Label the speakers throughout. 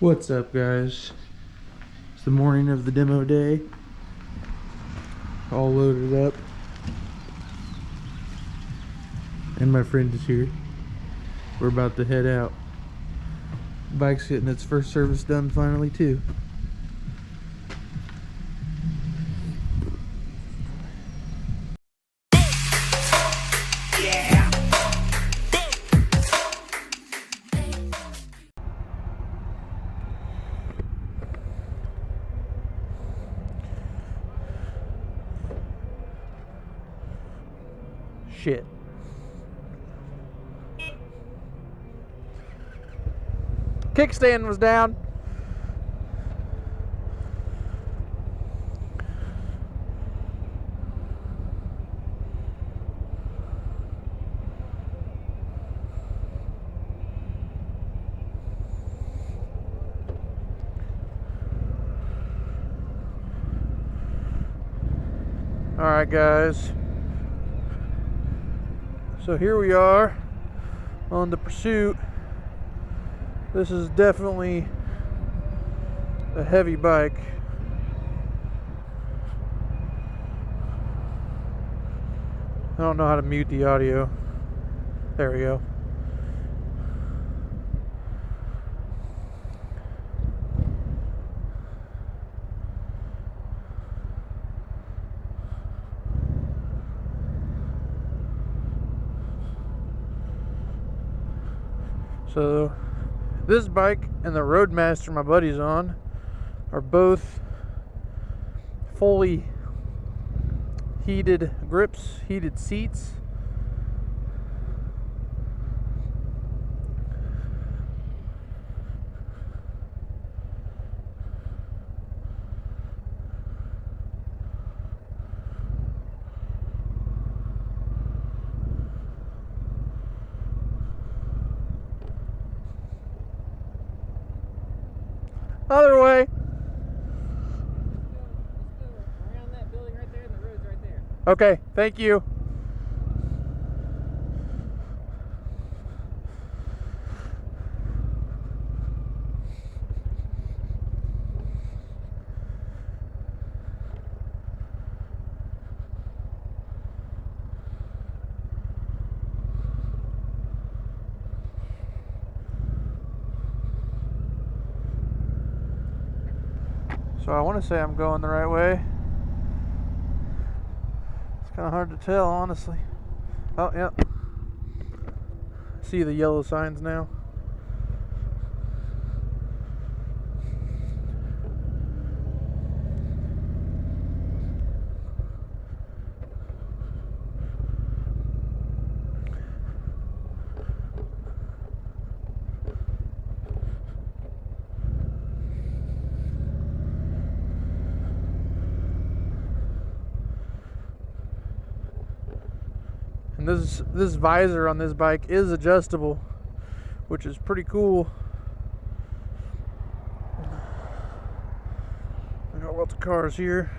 Speaker 1: What's up, guys? It's the morning of the demo day. All loaded up. And my friend is here. We're about to head out. Bike's getting its first service done finally, too. Shit. Kickstand was down. All right, guys. So here we are on the Pursuit. This is definitely a heavy bike. I don't know how to mute the audio. There we go. So this bike and the Roadmaster my buddy's on are both fully heated grips, heated seats. Other way.
Speaker 2: Let's go around that building right there, and the road's right there.
Speaker 1: Okay, thank you. So I want to say I'm going the right way. It's kind of hard to tell, honestly. Oh, yeah. See the yellow signs now. And this visor on this bike is adjustable, which is pretty cool. I got lots of cars here.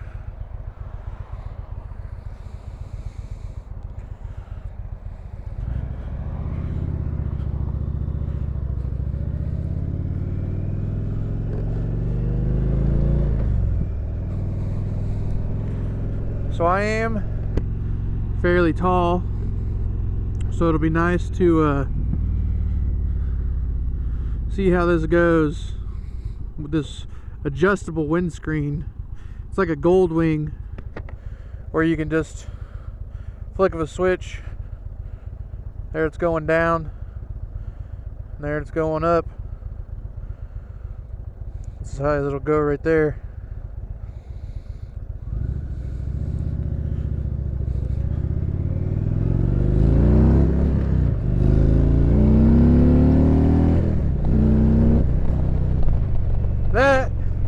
Speaker 1: So I am fairly tall, so it'll be nice to see how this goes with this adjustable windscreen. It's like a gold wing where you can just flick of a switch. There it's going down, and there it's going up. That's as high as it'll go right there.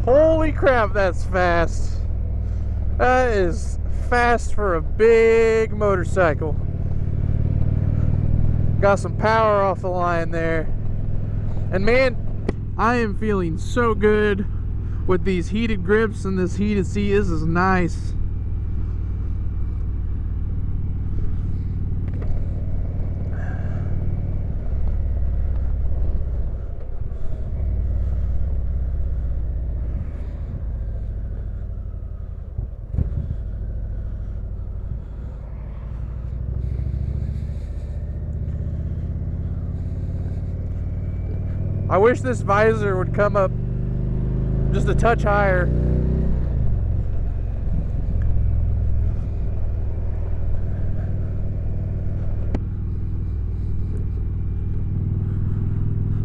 Speaker 1: Holy crap, that's fast. That is fast for a big motorcycle. Got some power off the line there. And man, I am feeling so good with these heated grips and this heated seat. This is nice. I wish this visor would come up just a touch higher.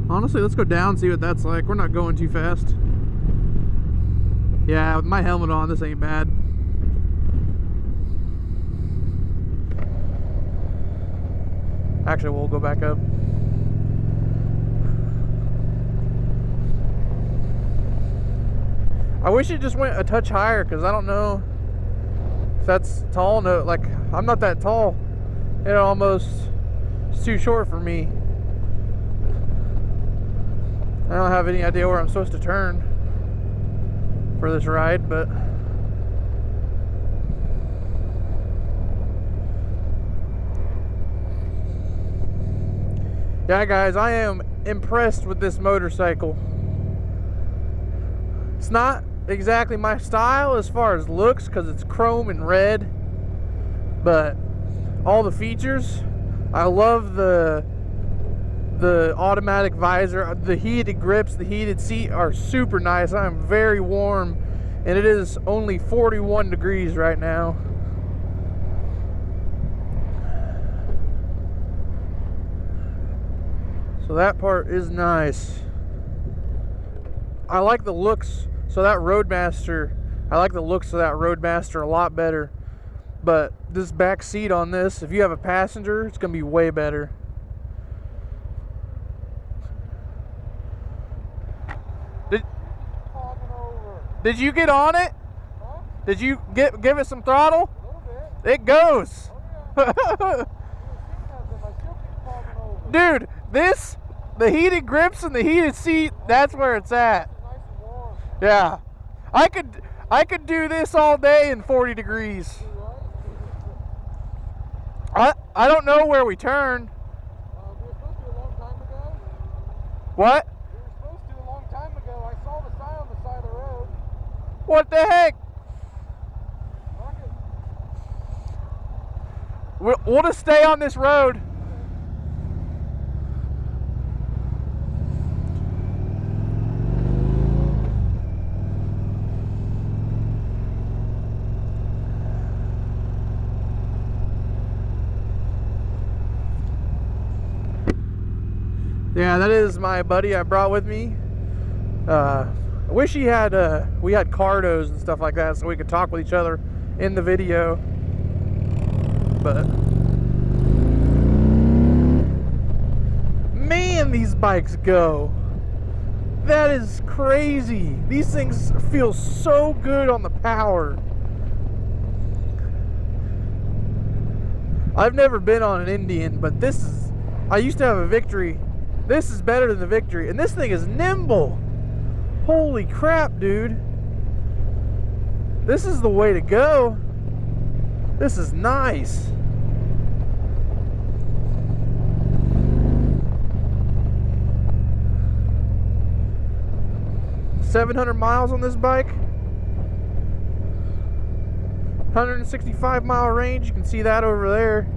Speaker 1: Honestly, let's go down and see what that's like. We're not going too fast. Yeah, with my helmet on, this ain't bad. Actually, we'll go back up. I wish it just went a touch higher, because I don't know if that's tall. No, like, I'm not that tall. It almost is too short for me. I don't have any idea where I'm supposed to turn for this ride, but yeah, guys, I am impressed with this motorcycle. It's not exactly my style as far as looks, because it's chrome and red, but all the features, I love the automatic visor, the heated grips, the heated seat are super nice. I'm very warm, and it is only 41 degrees right now. So that part is nice. I like the looks. So that Roadmaster, I like the looks of that Roadmaster a lot better. But this back seat on this, if you have a passenger, it's gonna be way better. Did you get on it? Huh? Did you give it some throttle? A little bit. It goes. Oh, yeah. Dude, the heated grips and the heated seat, that's where it's at. It's nice and warm. Yeah. I could do this all day in 40 degrees. I don't know where we turn.
Speaker 2: We were supposed to a long time ago.
Speaker 1: What?
Speaker 2: We were supposed to a long time ago. I saw the sign on the side of the road.
Speaker 1: What the heck? We'll just stay on this road. Yeah, that is my buddy I brought with me. I wish he had we had cardos and stuff like that so we could talk with each other in the video. But man, these bikes go. That is crazy. These things feel so good on the power. I've never been on an Indian, but this is, I used to have a Victory. This is better than the Victory, and this thing is nimble. Holy crap, dude. This is the way to go. This is nice. $700 miles on this bike. 165 mile range. You can see that over there.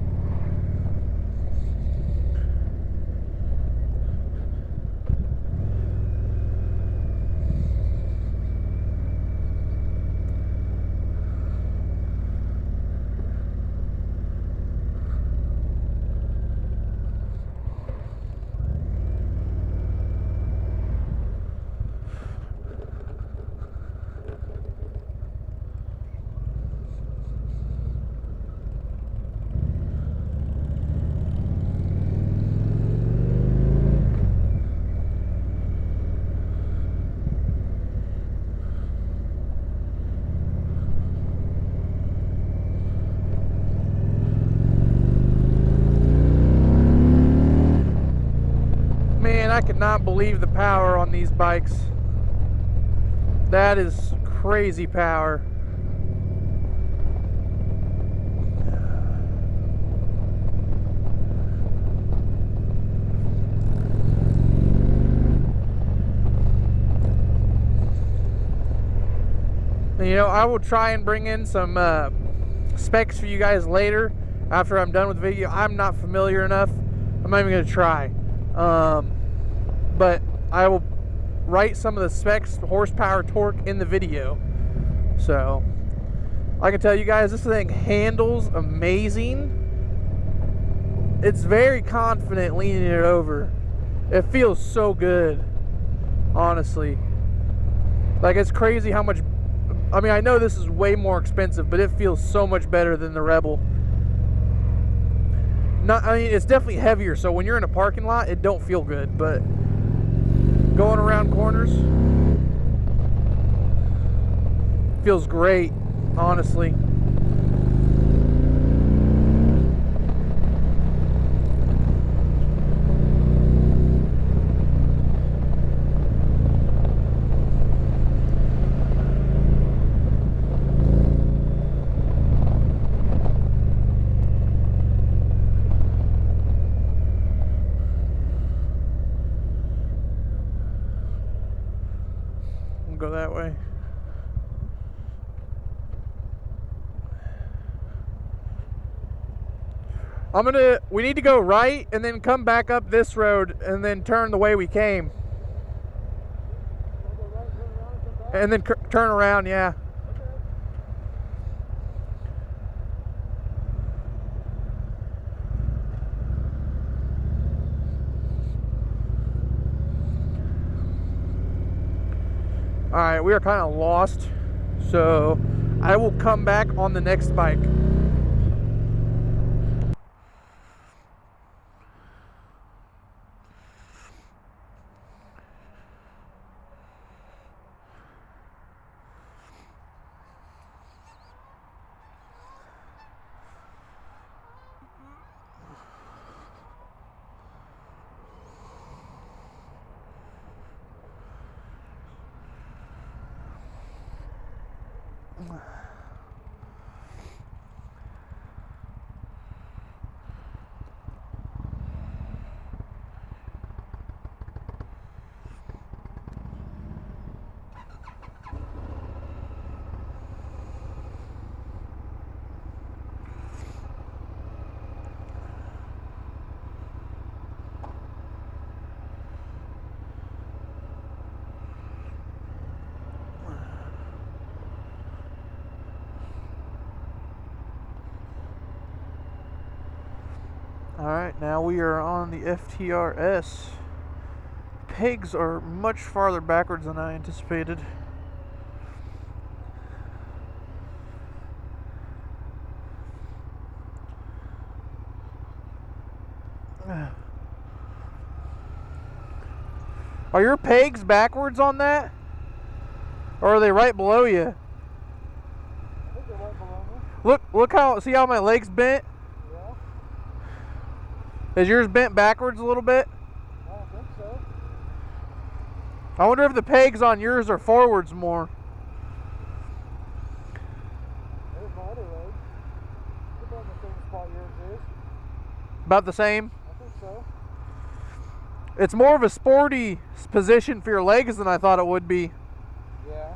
Speaker 1: I cannot believe the power on these bikes. That is crazy power. And, you know, I will try and bring in some specs for you guys later after I'm done with the video. I'm not familiar enough. I'm not even going to try. But I will write some of the specs, horsepower, torque in the video. So I can tell you guys, this thing handles amazing. It's very confident leaning it over. It feels so good, honestly. Like, it's crazy how much, I mean, I know this is way more expensive, but it feels so much better than the Rebel. I mean, it's definitely heavier, so when you're in a parking lot, it don't feel good, but going around corners feels great, honestly. Go that way. We need to go right and then come back up this road and then turn the way we came. And then turn around, yeah. Alright, we are kind of lost, so I will come back on the next bike. Alright, now we are on the FTRS. Pegs are much farther backwards than I anticipated. Are your pegs backwards on that? Or are they right below you?
Speaker 2: I think they're right below me.
Speaker 1: Look how, see how my leg's bent? Is yours bent backwards a little bit?
Speaker 2: I don't think so.
Speaker 1: I wonder if the pegs on yours are forwards more.
Speaker 2: There's my other leg. It's about the same spot yours is.
Speaker 1: About the same?
Speaker 2: I think so.
Speaker 1: It's more of a sporty position for your legs than I thought it would be.
Speaker 2: Yeah.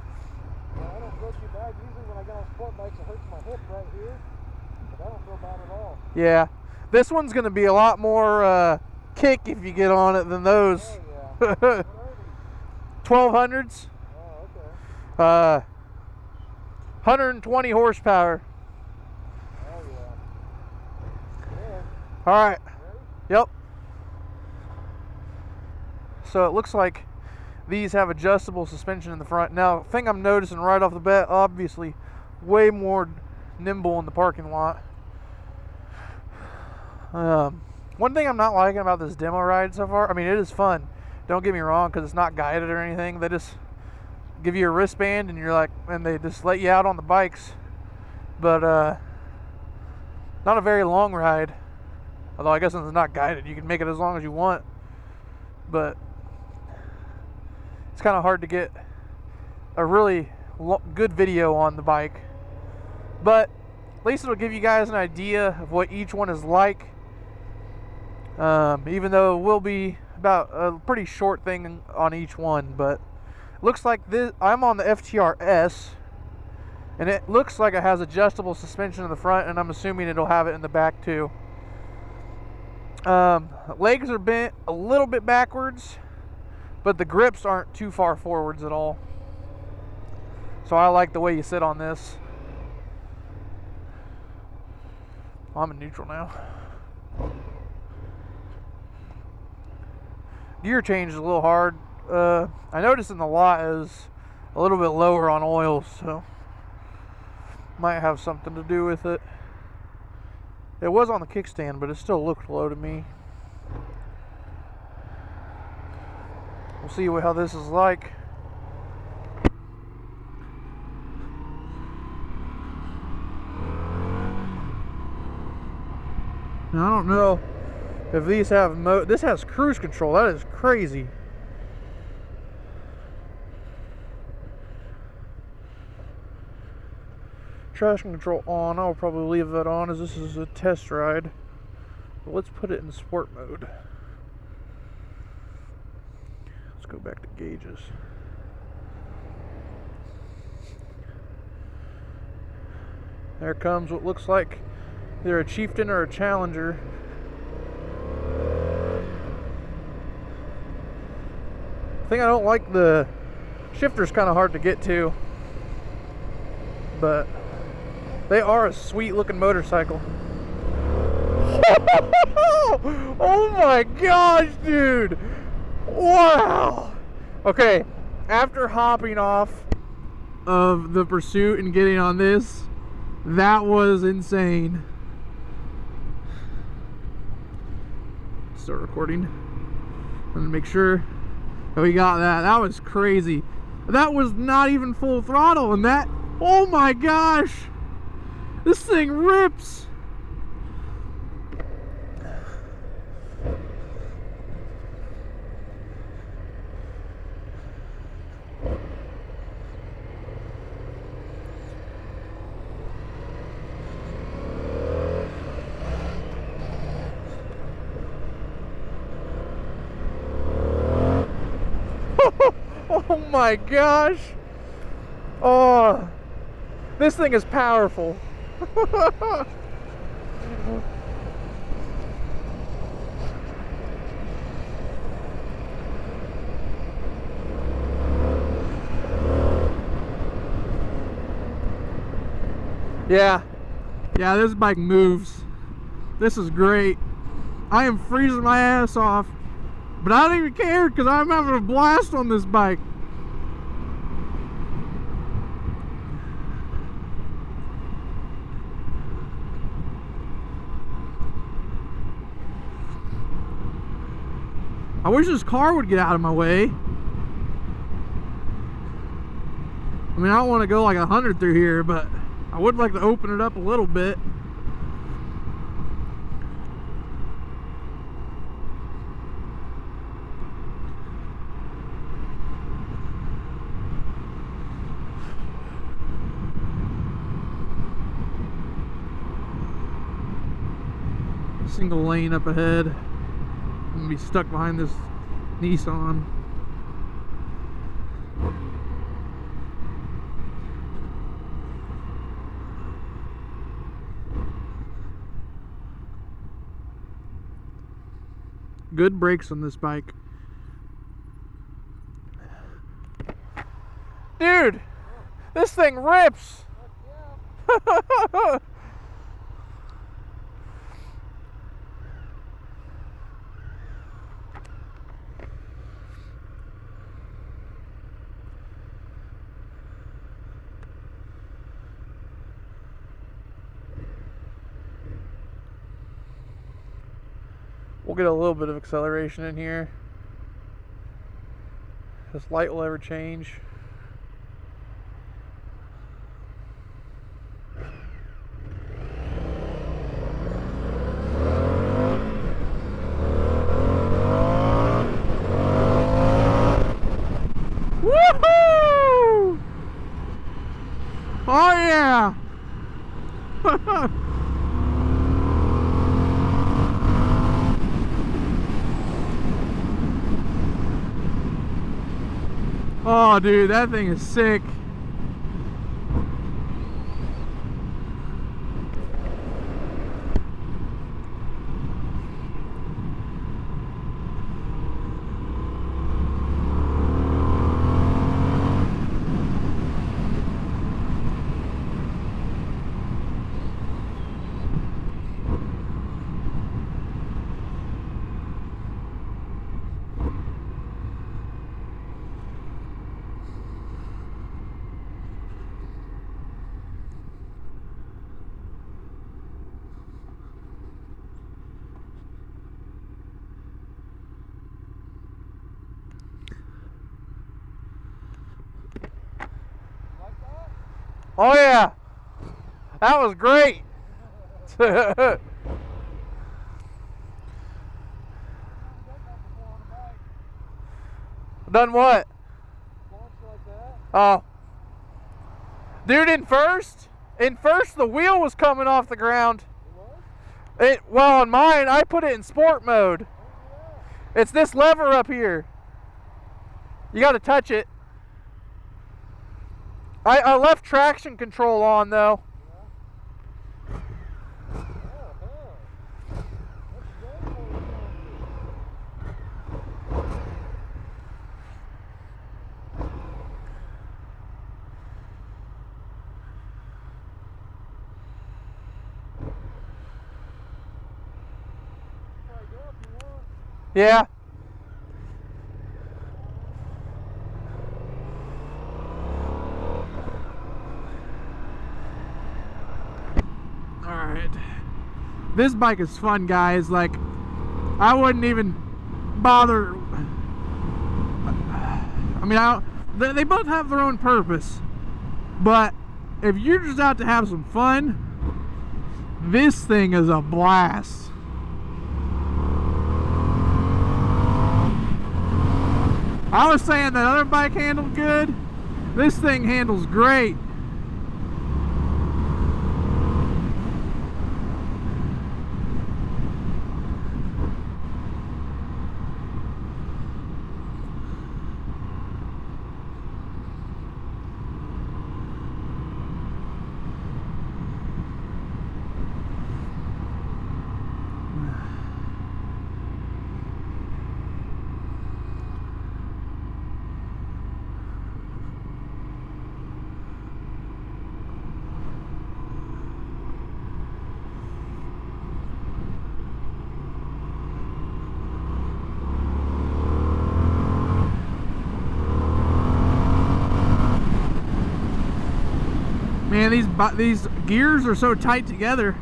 Speaker 2: Yeah, I don't feel too bad. Usually when I get on sport bikes, it hurts my hip right here. But I don't feel bad at all.
Speaker 1: Yeah. This one's going to be a lot more kick if you get on it than those.
Speaker 2: Oh, yeah.
Speaker 1: 1200s.
Speaker 2: Oh, okay.
Speaker 1: 120 horsepower.
Speaker 2: Oh, yeah. Good.
Speaker 1: All right.
Speaker 2: Ready?
Speaker 1: Yep. So it looks like these have adjustable suspension in the front. Now, thing I'm noticing right off the bat, obviously, way more nimble in the parking lot. One thing I'm not liking about this demo ride so far, I mean, it is fun. Don't get me wrong, because it's not guided or anything. They just give you a wristband and you're like, and they just let you out on the bikes. But not a very long ride. Although I guess it's not guided, you can make it as long as you want. But it's kind of hard to get a really good video on the bike. But at least it'll give you guys an idea of what each one is like. Even though it will be about a pretty short thing on each one, but looks like this. I'm on the FTRS, and it looks like it has adjustable suspension in the front, and I'm assuming it'll have it in the back too. Legs are bent a little bit backwards, but the grips aren't too far forwards at all. So I like the way you sit on this. I'm in neutral now. Gear change is a little hard. I noticed in the lot is a little bit lower on oil, so might have something to do with it. It was on the kickstand, but it still looked low to me. We'll see how this is like. Now, I don't know if these have this has cruise control. That is crazy. Traction control on. I'll probably leave that on as this is a test ride. But let's put it in sport mode. Let's go back to gauges. There comes what looks like either a Chieftain or a Challenger. I think I don't like the shifter's kind of hard to get to, but they are a sweet looking motorcycle. Oh my gosh, dude! Wow! Okay, after hopping off of the Pursuit and getting on this, that was insane. Start recording. I'm gonna make sure that we got that. That was crazy. That was not even full throttle, and that, oh my gosh! This thing rips! Oh my gosh! Oh, this thing is powerful. Yeah, this bike moves. This is great. I am freezing my ass off, but I don't even care because I'm having a blast on this bike. I wish this car would get out of my way. I mean, I don't want to go like 100 through here, but I would like to open it up a little bit. Single lane up ahead. I'm gonna be stuck behind this Nissan. Good brakes on this bike. Dude, this thing rips. We'll get a little bit of acceleration in here. This light will ever change. Woohoo! Oh yeah! Oh, dude, that thing is sick. Oh yeah, that was great. Done what?
Speaker 2: Like that.
Speaker 1: Oh. Dude, in first the wheel was coming off the ground.
Speaker 2: It was?
Speaker 1: Well, on mine, I put it in sport mode.
Speaker 2: Oh,
Speaker 1: It's this lever up here. You got to touch it. I left traction control on though.
Speaker 2: yeah. Oh, hell. That's good for you. Probably go if you want.
Speaker 1: Yeah. Alright. This bike is fun, guys. Like, I wouldn't even bother. I mean, they both have their own purpose. But if you're just out to have some fun, this thing is a blast. I was saying that other bike handled good. This thing handles great. Man, these gears are so tight together.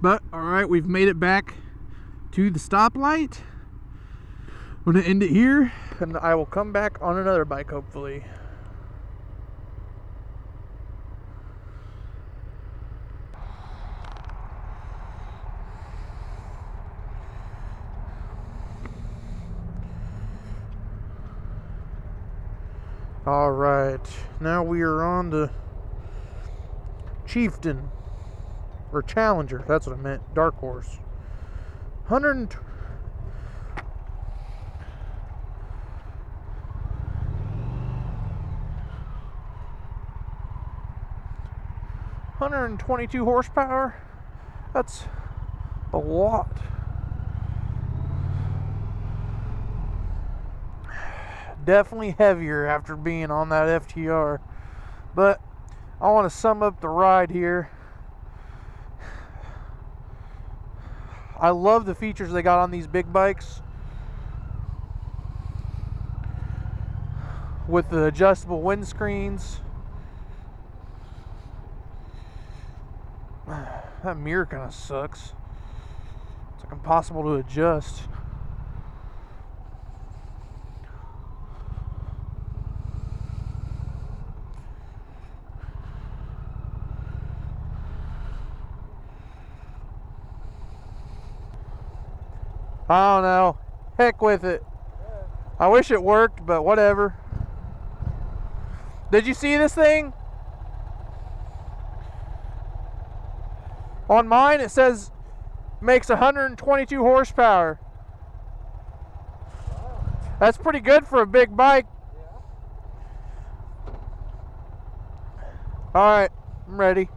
Speaker 1: But all right, we've made it back to the stoplight. I'm gonna end it here, and I will come back on another bike, hopefully. All right, now we are on to Chieftain or Challenger. That's what I meant. Dark Horse. 122 horsepower. That's a lot. Definitely heavier after being on that FTR. But I want to sum up the ride here. I love the features they got on these big bikes. With the adjustable windscreens. That mirror kind of sucks. It's like impossible to adjust. I don't know. Heck with it. I wish it worked, but whatever. Did you see this thing? On mine it says makes 122 horsepower.
Speaker 2: Wow.
Speaker 1: That's pretty good for a big bike.
Speaker 2: Yeah.
Speaker 1: Alright, I'm ready.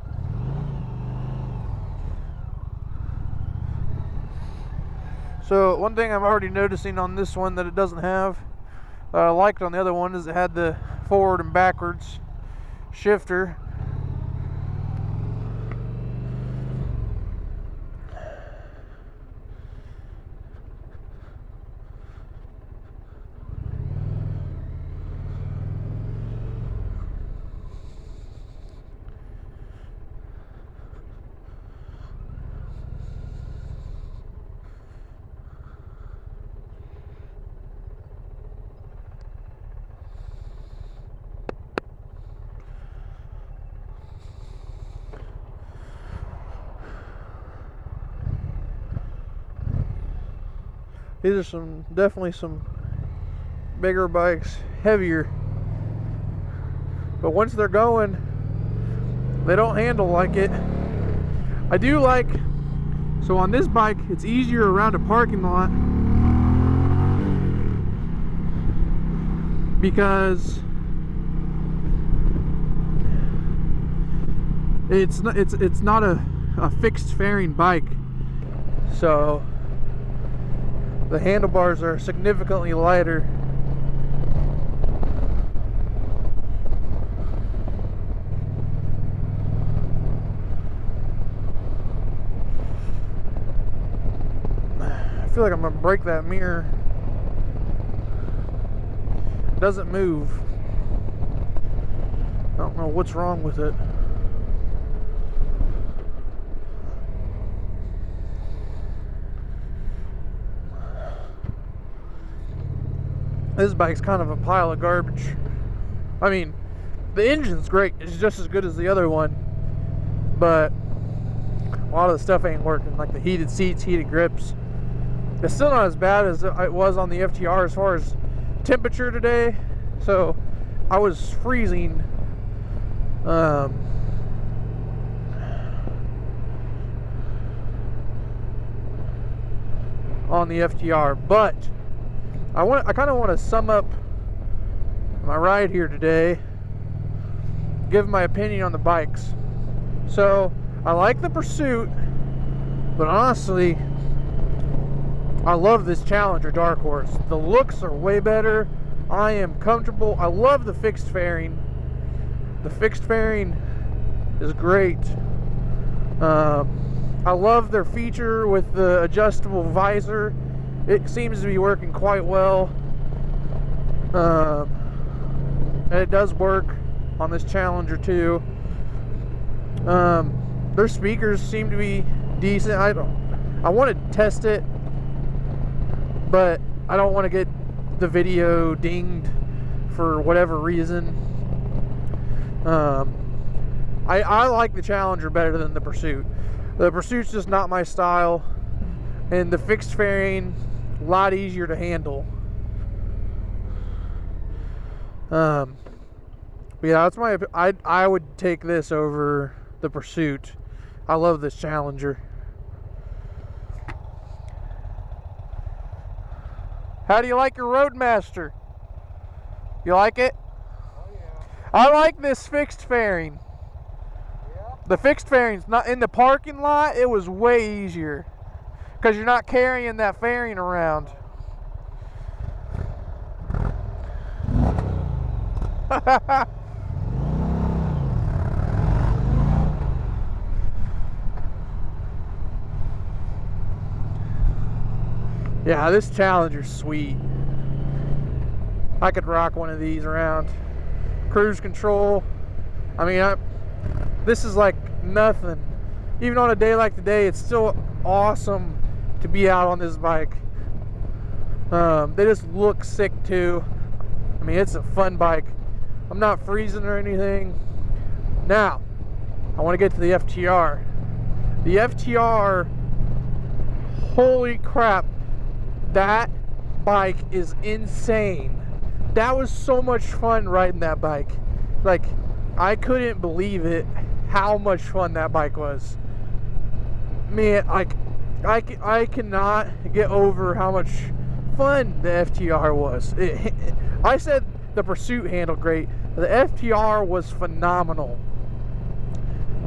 Speaker 1: So one thing I'm already noticing on this one that it doesn't have, that I liked on the other one, is it had the forward and backwards shifter. These are definitely some bigger bikes, heavier. But once they're going, they don't handle like it. I do like, so on this bike, it's easier around a parking lot because it's not a fixed fairing bike, so the handlebars are significantly lighter. I feel like I'm gonna break that mirror. It doesn't move. I don't know what's wrong with it. This bike's kind of a pile of garbage. I mean, the engine's great. It's just as good as the other one. But a lot of the stuff ain't working. Like the heated seats, heated grips. It's still not as bad as it was on the FTR as far as temperature today. So I was freezing. On the FTR. But I kind of want to sum up my ride here today, give my opinion on the bikes. So I like the Pursuit, but honestly, I love this Challenger Dark Horse. The looks are way better. I am comfortable. I love the fixed fairing. The fixed fairing is great. I love their feature with the adjustable visor. It seems to be working quite well. And it does work on this Challenger too. Their speakers seem to be decent. I want to test it, but I don't want to get the video dinged for whatever reason. I like the Challenger better than the Pursuit. The Pursuit's just not my style, and the fixed fairing a lot easier to handle. But yeah, that's my. I would take this over the Pursuit. I love this Challenger. How do you like your Roadmaster? You like it?
Speaker 2: Oh yeah.
Speaker 1: I like this fixed fairing.
Speaker 2: Yeah?
Speaker 1: The fixed fairing's not in the parking lot. It was way easier because you're not carrying that fairing around. Yeah, this Challenger's sweet. I could rock one of these around. Cruise control. I mean, this is like nothing. Even on a day like today, it's still awesome to be out on this bike. They just look sick too. I mean, it's a fun bike. I'm not freezing or anything. Now, I want to get to the FTR. The FTR, holy crap, that bike is insane. That was so much fun riding that bike. Like, I couldn't believe it, how much fun that bike was. Man, like, I cannot get over how much fun the FTR was. I said the Pursuit handled great. The FTR was phenomenal.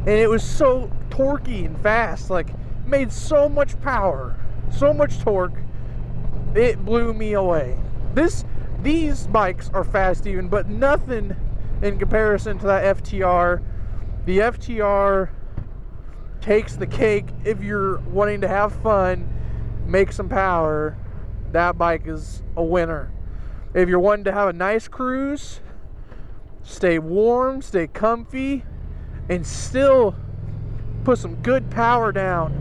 Speaker 1: And it was so torquey and fast. Like, made so much power, so much torque. It blew me away. These bikes are fast even, but nothing in comparison to that FTR. The FTR takes the cake if you're wanting to have fun, make some power. That bike is a winner. If you're wanting to have a nice cruise, stay warm, stay comfy, and still put some good power down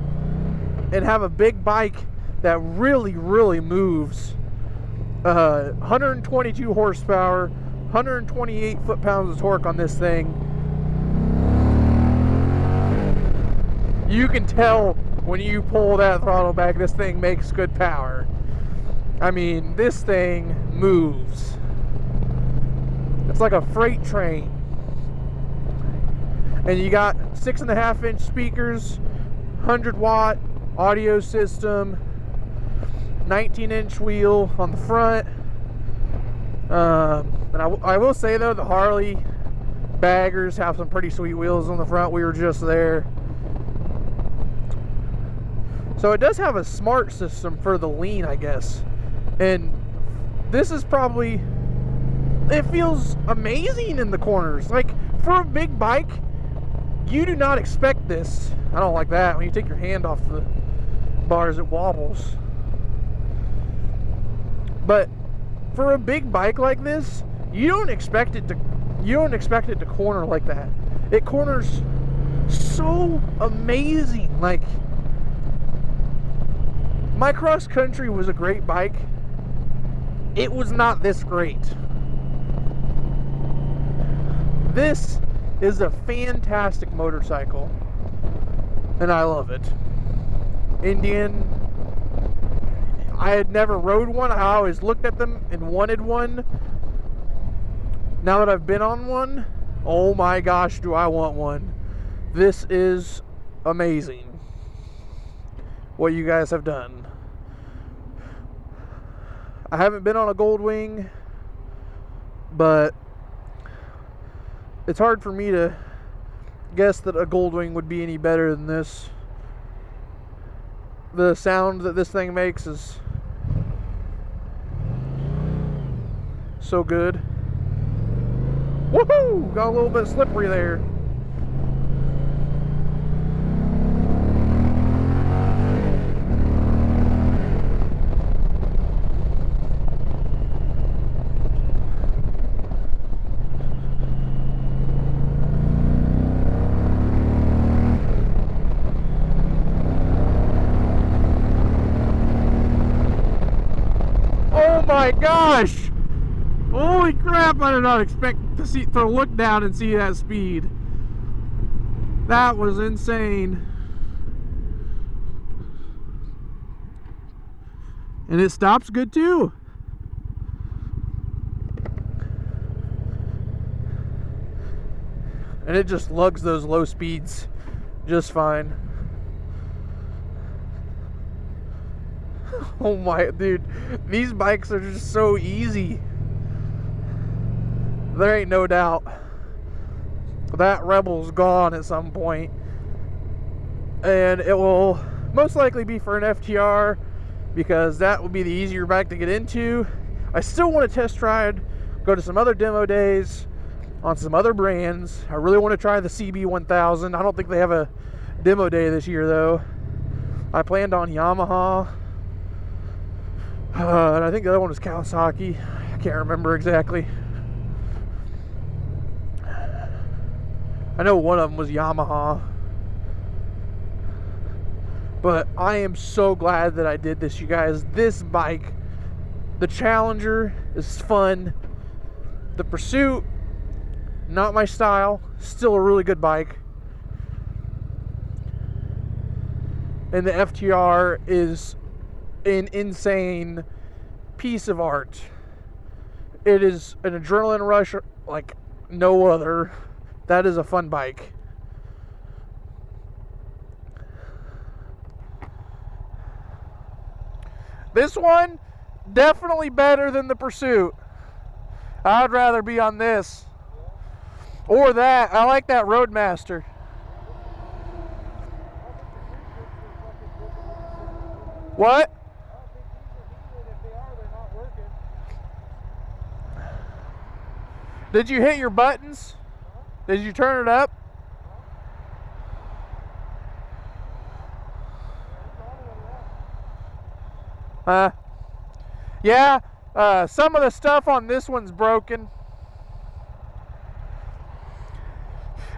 Speaker 1: and have a big bike that really, really moves. 122 horsepower, 128 foot-pounds of torque on this thing. You can tell when you pull that throttle back, this thing makes good power. I mean, this thing moves. It's like a freight train. And you got 6.5-inch speakers, 100-watt audio system, 19-inch wheel on the front. And I will say though, the Harley baggers have some pretty sweet wheels on the front. We were just there. So it does have a smart system for the lean, I guess. And this is probably, it feels amazing in the corners. Like, for a big bike, you do not expect this. I don't like that. When you take your hand off the bars, it wobbles. But for a big bike like this, you don't expect it to corner like that. It corners so amazing. Like, my cross country was a great bike. It was not this great. This is a fantastic motorcycle, and I love it. Indian, I had never rode one. I always looked at them and wanted one. Now that I've been on one, oh my gosh, do I want one. This is amazing what you guys have done. I haven't been on a Goldwing, but it's hard for me to guess that a Goldwing would be any better than this. The sound that this thing makes is so good. Woohoo! Got a little bit slippery there. Oh my gosh! Holy crap, I did not expect to look down and see that speed. That was insane. And it stops good too. And it just lugs those low speeds just fine. Oh my, dude, these bikes are just so easy. There ain't no doubt that Rebel's gone at some point, and it will most likely be for an FTR, because that will be the easier bike to get into. I still want to test ride, go to some other demo days on some other brands. I really want to try the CB1000. I don't think they have a demo day this year though. I planned on Yamaha, and I think the other one was Kawasaki. I can't remember exactly. I know one of them was Yamaha. But I am so glad that I did this, you guys. This bike, the Challenger, is fun. The Pursuit, not my style. Still a really good bike. And the FTR is an insane piece of art. It is an adrenaline rush like no other. That is a fun bike. This one, definitely better than the Pursuit. I'd rather be on this. Or that. I like that Roadmaster. What? Did you hit your buttons? Did you turn it up? Yeah, some of the stuff on this one's broken.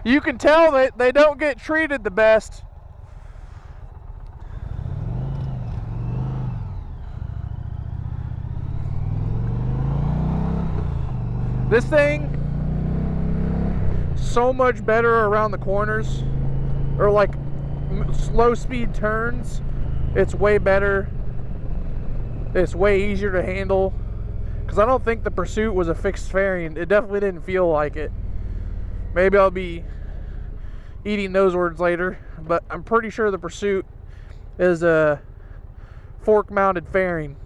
Speaker 1: You can tell that they don't get treated the best. This thing, so much better around the corners, or like slow speed turns. It's way better. It's way easier to handle, because I don't think the Pursuit was a fixed fairing. It definitely didn't feel like it. Maybe I'll be eating those words later, but I'm pretty sure the Pursuit is a fork mounted fairing.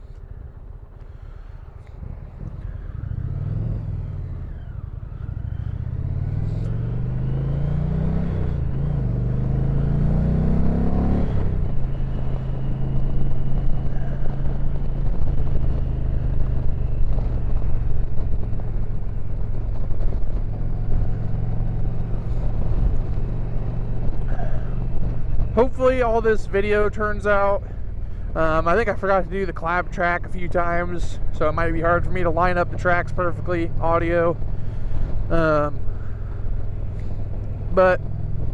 Speaker 1: Hopefully all this video turns out. I think I forgot to do the clap track a few times, so it might be hard for me to line up the tracks perfectly, audio. But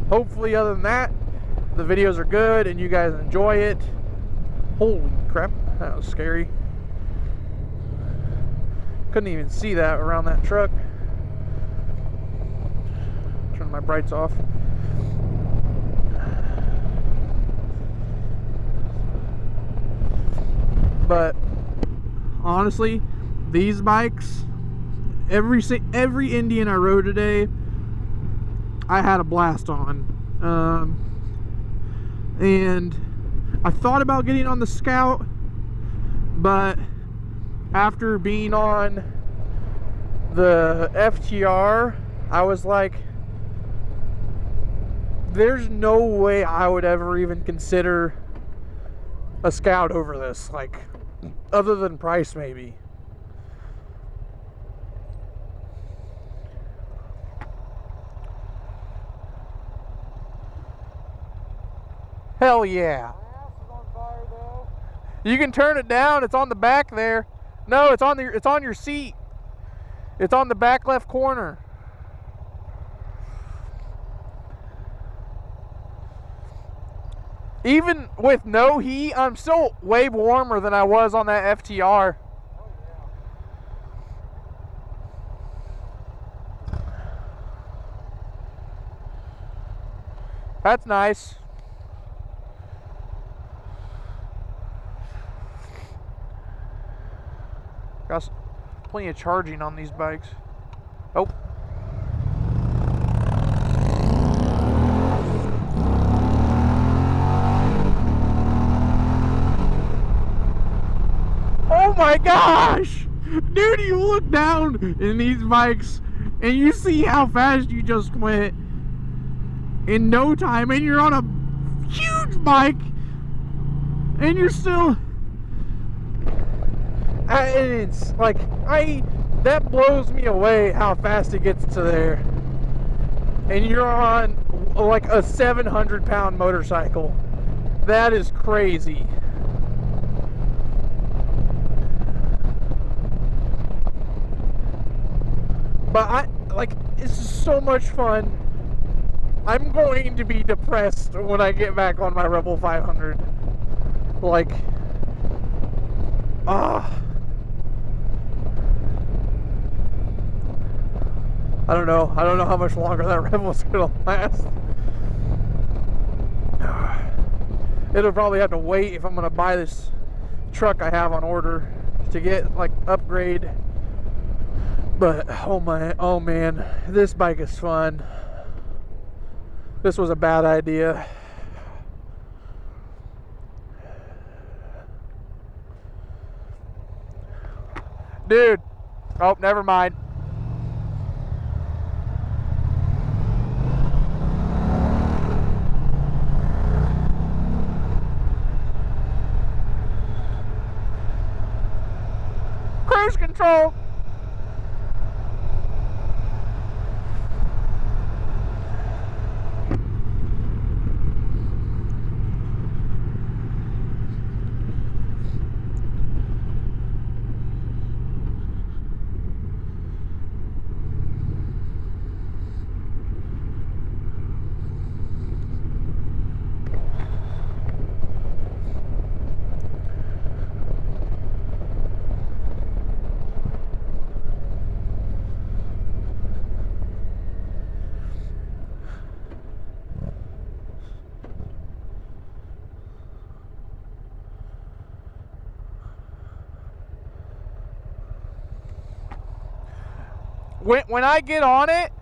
Speaker 1: hopefully other than that, the videos are good and you guys enjoy it. Holy crap, that was scary. Couldn't even see that around that truck. Turn my brights off. But honestly, these bikes, every Indian I rode today, I had a blast on. And I thought about getting on the Scout, but after being on the FTR, I was like, there's no way I would ever even consider a Scout over this, like, other than price maybe. Hell yeah.
Speaker 2: My ass is on fire though.
Speaker 1: You can turn it down, it's on the back there. No, it's on your seat. It's on the back left corner. Even with no heat, I'm still way warmer than I was on that FTR.
Speaker 2: Oh yeah.
Speaker 1: That's nice. Got plenty of charging on these bikes. Oh. Oh my gosh! Dude, you look down in these bikes and you see how fast you just went in no time, and you're on a huge bike and you're still... and it's like, that blows me away how fast it gets to there. And you're on like a 700-pound motorcycle. That is crazy. But it's so much fun. I'm going to be depressed when I get back on my Rebel 500. Like, I don't know how much longer that Rebel's gonna last. It'll probably have to wait if I'm gonna buy this truck I have on order to get like upgrade. But oh man, this bike is fun. This was a bad idea. Dude. Oh, never mind. Cruise control. when I get on it,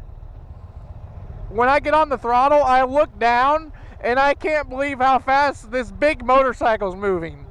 Speaker 1: when I get on the throttle, I look down and I can't believe how fast this big motorcycle's moving.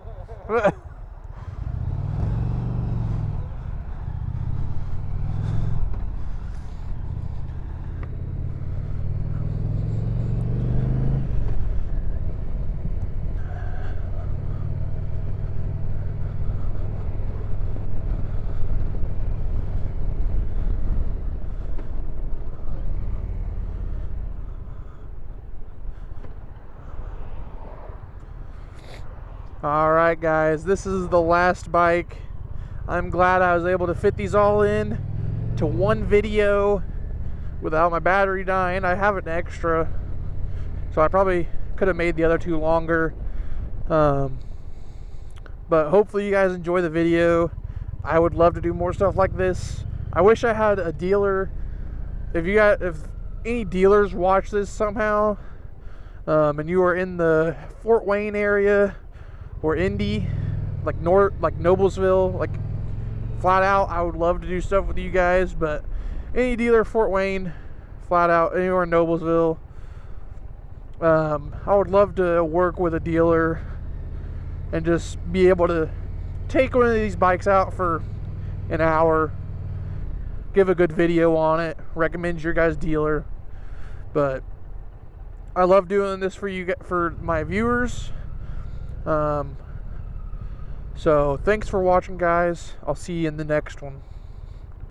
Speaker 1: Alright guys, this is the last bike. I'm glad I was able to fit these all in to one video without my battery dying. I have an extra, so I probably could have made the other two longer. But hopefully you guys enjoy the video. I would love to do more stuff like this. I wish I had a dealer. If any dealers watch this somehow, and you are in the Fort Wayne area or Indy, like Noblesville, like flat out, I would love to do stuff with you guys. But any dealer, Fort Wayne, flat out, anywhere in Noblesville, I would love to work with a dealer and just be able to take one of these bikes out for an hour, give a good video on it, recommend your guys' dealer. But I love doing this for you, for my viewers. So thanks for watching, guys. I'll see you in the next one.